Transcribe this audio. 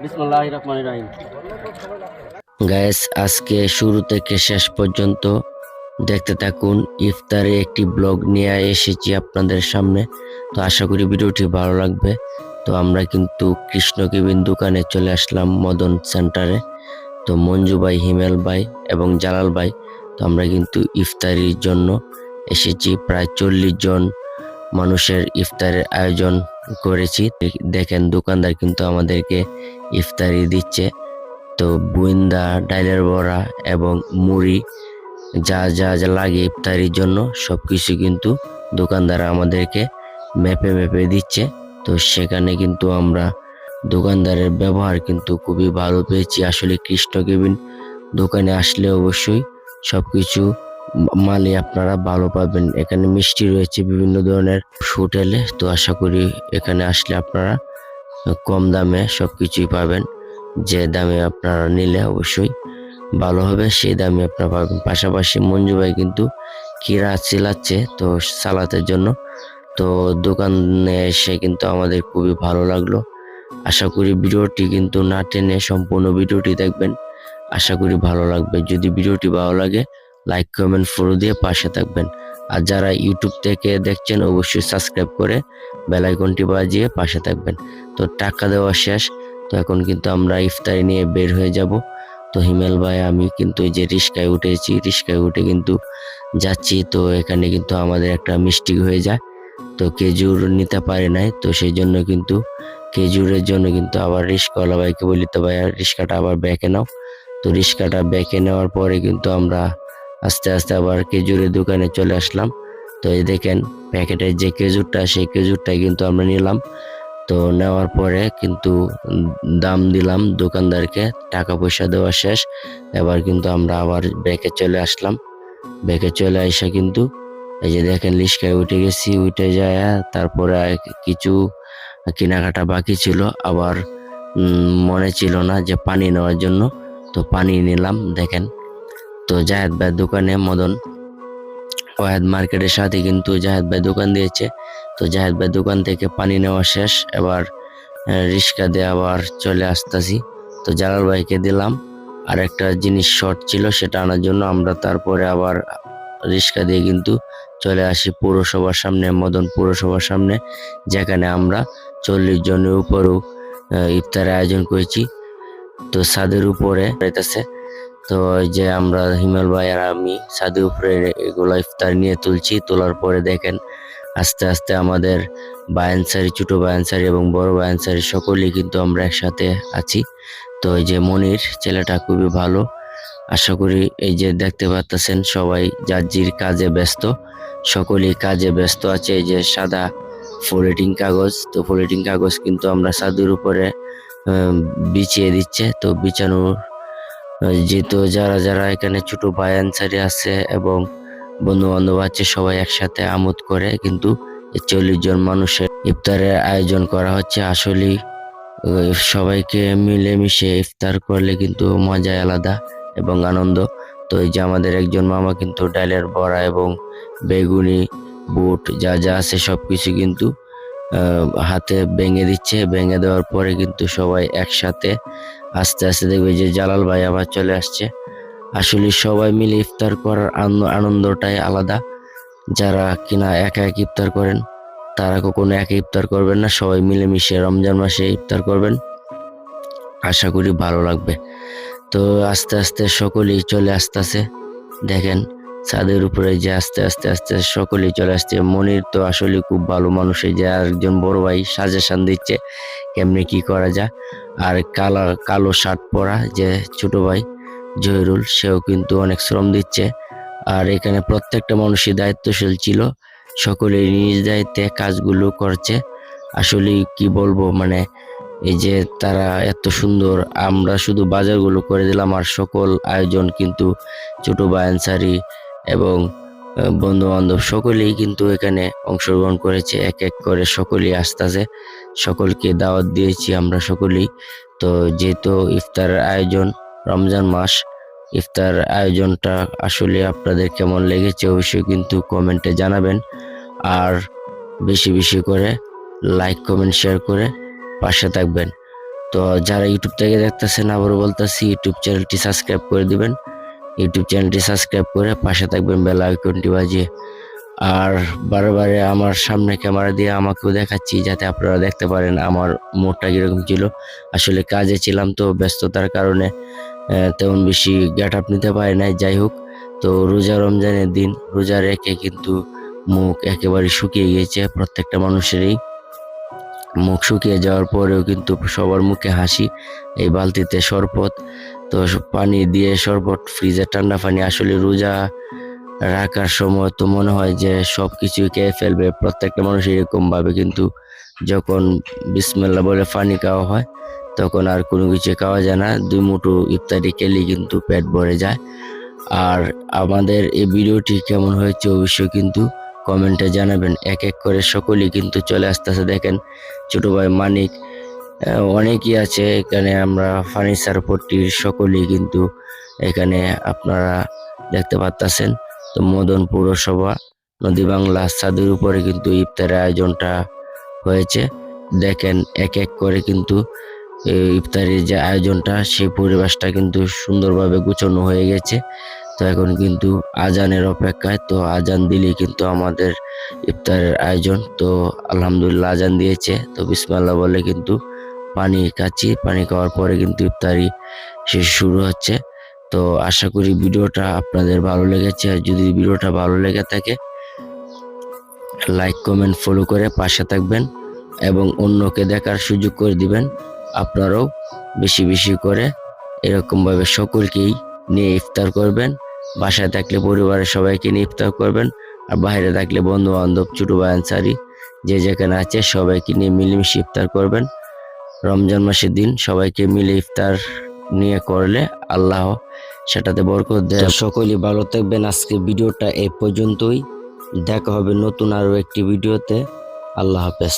বিসমিল্লাহির রহমানির রহিম। গাইস, আজকে শুরু থেকে শেষ পর্যন্ত দেখতে থাকুন। ইফতারে একটি ব্লগ নিয়ে এসেছি আপনাদের সামনে। তো আশা করি ভিডিওটি ভালো লাগবে। তো আমরা কিন্তু কৃষ্ণ কেবিন দোকানে চলে আসলাম, মদন সেন্টারে। তো মঞ্জু ভাই, হিমেল ভাই এবং জালাল ভাই, তো আমরা কিন্তু ইফতারির জন্য এসেছি। প্রায় 40 জন মানুষের ইফতারের আয়োজন করেছি। দেখেন, দোকানদার কিন্তু আমাদেরকে ইফতারি দিচ্ছে। তো বুইন্দা, ডাইলের বড়া এবং মুড়ি, যা যা যা লাগে ইফতারির জন্য সবকিছু কিন্তু দোকানদার আমাদেরকে মেপে মেপে দিচ্ছে। তো সেখানে কিন্তু আমরা দোকানদারের ব্যবহার কিন্তু খুবই ভালো পেয়েছি। আসলে কৃষ্ণ কেবিন দোকানে আসলে অবশ্যই সবকিছু মালই আপনারা ভালো পাবেন। এখানে মিষ্টি রয়েছে বিভিন্ন ধরনের হোটেলে। তো আশা করি এখানে আসলে আপনারা কম দামে সবকিছুই পাবেন। যে দামে আপনারা নিলে অবশ্যই ভালো হবে, সেই দামে আপনারা পাবেন। পাশাপাশি মঞ্জু ভাই কিন্তু কিরা চিল্লাচ্ছে তো সালাতের জন্য। তো দোকানে এসে কিন্তু আমাদের খুবই ভালো লাগলো। আশা করি ভিডিওটি কিন্তু না টেনে সম্পূর্ণ ভিডিওটি দেখবেন, আশা করি ভালো লাগবে। যদি ভিডিওটি ভালো লাগে, লাইক কমেন্ট ফলো দিয়ে পাশে থাকবেন। আর যারা ইউটিউব থেকে দেখছেন অবশ্যই সাবস্ক্রাইব করে বেল আইকনটি বাজিয়ে পাশে থাকবেন। তো টাকা দেওয়া শেষ, তো এখন কিন্তু আমরা ইফতারি নিয়ে বের হয়ে যাব। তো হিমেল ভাই, আমি কিন্তু এই যে রিস্কায় উঠেছি, রিস্কায় উঠে কিন্তু যাচ্ছি। তো এখানে কিন্তু আমাদের একটা মিস্টেক হয়ে যায়, তো খেজুর নিতে পারে নাই। তো সেই জন্য কিন্তু খেজুরের জন্য কিন্তু আবার রিস্কাওয়ালা ভাইকে বলি, তো ভাই রিস্কাটা আবার ব্যাকে নাও। তো রিস্কাটা ব্যাকে নেওয়ার পরে কিন্তু আমরা আস্তে আস্তে আবার খেজুরের দোকানে চলে আসলাম। তো এই দেখেন, প্যাকেটের যে খেজুরটা, সেই খেজুরটাই কিন্তু আমরা নিলাম। তো নেওয়ার পরে কিন্তু দাম দিলাম দোকানদারকে, টাকা পয়সা দেওয়া শেষ। এবার কিন্তু আমরা আবার ব্যাকে চলে আসলাম। ব্যাকে চলে আসা কিন্তু এই যে দেখেন, রিস্কায় উঠে গেছি। উঠে যায় তারপরে কিছু কেনাকাটা বাকি ছিল। আবার মনে ছিল না যে পানি নেওয়ার জন্য, তো পানি নিলাম। দেখেন, তো জাহেদ ভাই দোকানে, মদন ওয়াহেদ মার্কেটের সাথে কিন্তু জাহেদ ভাই দোকান দিয়েছে। তো জাহেদ ভাই দোকান থেকে পানি নেওয়া শেষ। এবার রিক্সা দিয়ে আবার চলে আসতেছি। তো জালাল ভাইকে দিলাম, আর একটা জিনিস শর্ট ছিল সেটা আনার জন্য। আমরা তারপরে আবার রিক্সা দিয়ে কিন্তু চলে আসি পৌরসভার সামনে, মদন পৌরসভার সামনে, যেখানে আমরা 40 জনের উপরও ইফতারের আয়োজন করেছি। তো ছাদের উপরে যাইতেছে। তো ওই যে আমরা হিমেল ভাই আর আমি ছাদের উপরে এগুলো ইফতার নিয়ে তুলছি। তোলার পরে দেখেন, আস্তে আস্তে আমাদের বায়ানসারি, ছোট বায়ানসারি এবং বড় বায়ানসারি সকলেই কিন্তু আমরা একসাথে আছি। তো এই যে মনির ছেলেটা খুবই ভালো। আশা করি এই যে দেখতে পাচ্ছেন, সবাই যার যার কাজে ব্যস্ত, সকলেই কাজে ব্যস্ত আছে। এই যে সাদা পলিথিন কাগজ, তো পলিথিন কাগজ কিন্তু আমরা ছাদের উপরে বিছিয়ে দিচ্ছে। তো বিছানোর যেহেতু যারা যারা এখানে ছোট ভাই আনসারি আছে এবং বন্ধু বান্ধব আছে, সবাই একসাথে আমোদ করে কিন্তু 40 জন মানুষের ইফতারের আয়োজন করা হচ্ছে। আসলে সবাইকে মিলেমিশে ইফতার করলে কিন্তু মজাই আলাদা এবং আনন্দ। তো এই যে আমাদের একজন মামা কিন্তু ডালের বড়া এবং বেগুনি, বুট যা যা আছে সবকিছু কিন্তু হাতে ভেঙে দিচ্ছে। ভেঙে দেওয়ার পরে কিন্তু সবাই একসাথে আস্তে আস্তে দেখবে যে জালাল ভাই আবার চলে আসছে। আসলে সবাই মিলে ইফতার করার আনন্দটাই আলাদা। যারা কিনা একা এক ইফতার করেন, তারা কখনো একা ইফতার করবেন না, সবাই মিলেমিশে রমজান মাসে ইফতার করবেন, আশা করি ভালো লাগবে। তো আস্তে আস্তে সকলেই চলে আসতেছে। দেখেন, ছাদের উপরে যে আস্তে আস্তে আস্তে সকলেই চলে আসছে। মনির তো আসলে খুব ভালো মানুষ, এই যে আরেকজন বড় ভাই সাজেশন দিচ্ছে কেমনে কি করা যায়। আর কালো শার্ট পরা যে ছোট ভাই জহিরুল, সেও কিন্তু অনেক শ্রম দিচ্ছে। আর এখানে প্রত্যেকটা মানুষই দায়িত্বশীল ছিল, সকলেই নিজ দায়িত্বে কাজগুলো করছে। আসলে কি বলবো, মানে এই যে তারা এত সুন্দর, আমরা শুধু বাজারগুলো করে দিলাম আর সকল আয়োজন কিন্তু ছোট ভাই আনসারি এবং বন্ধু বান্ধব সকলেই কিন্তু এখানে অংশগ্রহণ করেছে। এক এক করে সকলেই আসতেছে, সকলকে দাওয়াত দিয়েছি আমরা সকলেই। তো যেহেতু ইফতারের আয়োজন, রমজান মাস, ইফতার আয়োজনটা আসলে আপনাদের কেমন লেগেছে অবশ্যই কিন্তু কমেন্টে জানাবেন। আর বেশি বেশি করে লাইক কমেন্ট শেয়ার করে পাশে থাকবেন। তো যারা ইউটিউব থেকে দেখতেছেন আবারও বলতেছি ইউটিউব চ্যানেলটি সাবস্ক্রাইব করে দিবেন। ইউটিউব চ্যানেলটি সাবস্ক্রাইব করে পাশে থাকবেন বেল আইকনটি বাজিয়ে। আর বারে আমার সামনে ক্যামেরা দিয়ে আমাকেও দেখাচ্ছি যাতে আপনারা দেখতে পারেন আমার মুডটা কিরকম ছিল। আসলে কাজে ছিলাম তো ব্যস্ততার কারণে তেমন বেশি গেট আপ নিতে পারি নাই। যাই হোক, তো রোজা রমজানের দিন রোজা রেখে কিন্তু মুখ একেবারে শুকিয়ে গিয়েছে প্রত্যেকটা মানুষেরই। মুখ শুকিয়ে যাওয়ার পরেও কিন্তু সবার মুখে হাসি। এই বালতিতে শরবত, তো পানি দিয়ে শরবত, ফ্রিজে ঠান্ডা পানি। আসলে রোজা রাখার সময় তো মনে হয় যে সবকিছুই খেয়ে ফেলবে প্রত্যেকটা মানুষ এরকম ভাবে, কিন্তু যখন বিসমিল্লাহ বলে পানি খাওয়া হয় তখন আর কোনো কিছু খাওয়া যায় না। 2 মুঠো ইফতারি খেলেই কিন্তু পেট ভরে যায়। আর আমাদের এই ভিডিওটি কেমন হয়েছে অবশ্যই কিন্তু কমেন্টে জানাবেন। এক এক করে সকলেই কিন্তু চলে আসতেছে। দেখেন ছোট ভাই মানিক, অনেকেই আছে এখানে। আমরা ফার্নিচার পট্টির সকলেই কিন্তু এখানে আপনারা দেখতে পাচ্ছেন। তো মদন পৌরসভা নদী বাংলা ছাদের উপরে কিন্তু ইফতারের আয়োজনটা হয়েছে। দেখেন এক এক করে কিন্তু ইফতারির যে আয়োজনটা সেই পরিবেশটা কিন্তু সুন্দরভাবে গুছানো হয়ে গেছে। তো এখন কিন্তু আজানের অপেক্ষায়, তো আজান দিলেই কিন্তু আমাদের ইফতারের আয়োজন। তো আলহামদুলিল্লাহ আজান দিয়েছে, তো বিসমিল্লাহ বলে কিন্তু পানি খাচ্ছি। পানি খাওয়ার পরে কিন্তু ইফতারি শেষ শুরু হচ্ছে। তো আশা করি ভিডিওটা আপনাদের ভালো লেগেছে। আর যদি ভিডিওটা ভালো লেগে থাকে লাইক কমেন্ট ফলো করে পাশে থাকবেন এবং অন্যকে দেখার সুযোগ করে দিবেন। আপনারাও বেশি বেশি করে এরকম ভাবে সকলকেই নিয়ে ইফতার করবেন। বাসায় থাকলে পরিবারের সবাইকে নিয়ে ইফতার করবেন, আর বাইরে থাকলে বন্ধু বান্ধব ছোট ভাই আনসারি যে যেখানে আছে সবাইকে নিয়ে মিলেমিশে ইফতার করবেন। রমজান মাসের দিন সবাইকে মিলে ইফতার নিয়ে করলে আল্লাহ সেটাতে বরকত দেয়। সকলেই ভালো থাকবেন। আজকে ভিডিওটা এই পর্যন্তই। দেখা হবে নতুন আরো একটি ভিডিওতে। আল্লাহ হাফেজ।